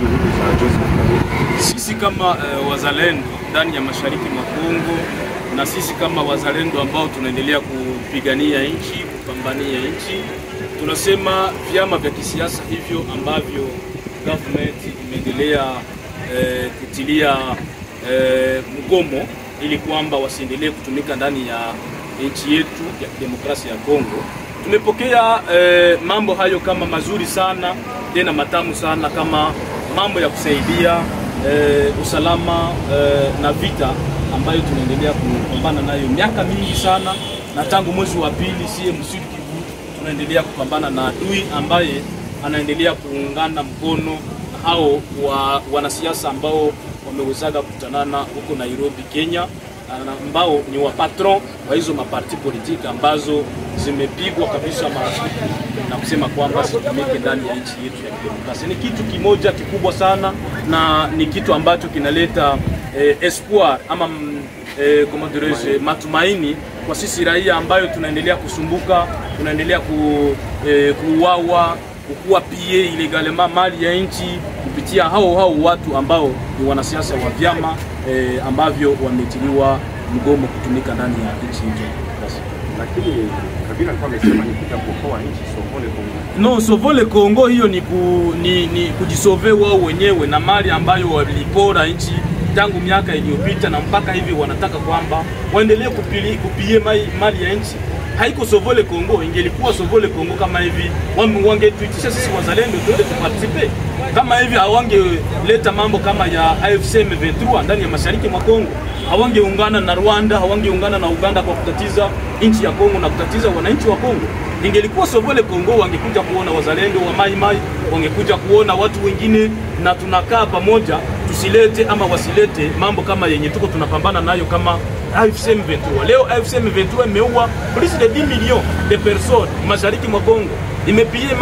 juhudi za Joseph Kabila? Sisi kama wazalendo ndani ya mashariki mwa Kongo na sisi kama wazalendo ambao tunaendelea kupigania nchi, kupambania nchi, tunasema vyama vya kisiasa hivyo ambavyo government imeendelea kutilia mgomo ili kwamba wasiendelee kutumika ndani ya nchi yetu ya demokrasia ya Kongo. Tumepokea mambo hayo kama mazuri sana, tena matamu sana, kama mambo ya kusaidia usalama na vita ambayo tunaendelea kupambana nayo miaka mingi sana, na tangu mwezi wa pili CM Sud Kivu tunaendelea kupambana na adui ambaye anaendelea kuungana mkono hao wanasiasa ambao wamewezaga kukutanana huko Nairobi, Kenya, ambao ni wa patron wa hizo maparti politiki ambazo zimepigwa kabisa marufuku na kusema kwamba situmike ndani ya nchi yetu ya kidemokrasia. Ni kitu kimoja kikubwa sana na ni kitu ambacho kinaleta espoir ama matumaini kwa sisi raia ambayo tunaendelea kusumbuka, tunaendelea kuuawa, kukua pie ilegalema mali ya nchi kupitia hao watu ambao ni wanasiasa wa vyama ambavyo wametiliwa mgomo kutumika ndani ya nchi yetu. Lakini Kabila alikuwa amesema ni kuja kuokoa nchi, Sovole Kongo. No, Sovole Kongo hiyo ni kujisove wao wenyewe na mali ambayo walipora nchi tangu miaka iliyopita, na mpaka hivi wanataka kwamba waendelee kupie mali ya nchi. Haiko Sovole Kongo. Ingelikuwa Sovole Kongo kama hivi wangetuitisha sisi wazalendo tuende tuparticipe. Kama hivi hawangeleta mambo kama ya AFC M23 ndani ya mashariki mwa Kongo. Hawangeungana na Rwanda, hawangeungana na Uganda kwa kutatiza nchi ya Kongo na kutatiza wananchi wa Kongo. Ingelikuwa Sovole Kongo wangekuja kuona wazalendo wa Mai Mai, wangekuja kuona watu wengine, na tunakaa pamoja, tusilete ama wasilete mambo kama yenye tuko tunapambana nayo kama AFC M23. Leo AFC M23 imeua plus de 10 millions de personnes mashariki mwa Kongo. Imepie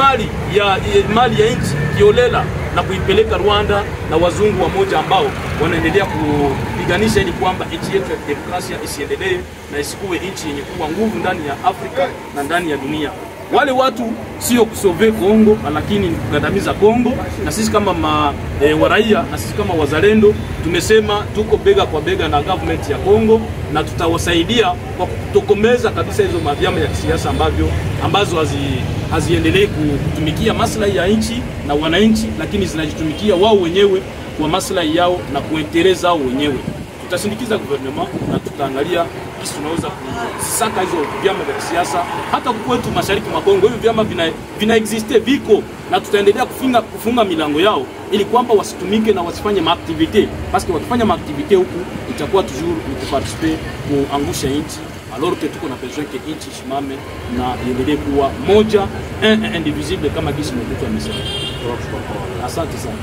mali ya nchi kiolela na kuipeleka Rwanda na wazungu wa moja ambao wanaendelea kupiganisha ili kwamba nchi yetu ya demokrasia isiendelee na isikuwe nchi yenye kuwa nguvu ndani ya Afrika na ndani ya dunia. Wale watu sio kusove Kongo, lakini ni kugandamiza Kongo, na sisi kama waraia na sisi kama wazalendo tumesema tuko bega kwa bega na government ya Kongo, na tutawasaidia kwa kutokomeza kabisa hizo vyama ya kisiasa ambazo haziendelee kutumikia maslahi ya nchi na wananchi, lakini zinajitumikia wao wenyewe kwa maslahi yao na kuendeleza wao wenyewe. Tutasindikiza gouvernement na tutaangalia kisi tunaweza kusaka hizo vyama vya kisiasa hata kwetu mashariki mwa Kongo. Hivi vyama vina existe viko, na tutaendelea kufunga milango yao ili kwamba wasitumike na wasifanye maaktivite, paske wakifanya maaktivite huku itakuwa toujours ni kuparticiper kuangusha nchi, alors que tuko na besoin que nchi simame na iendelee kuwa moja indivisible kama kisi mwetu amesema. Asante sana.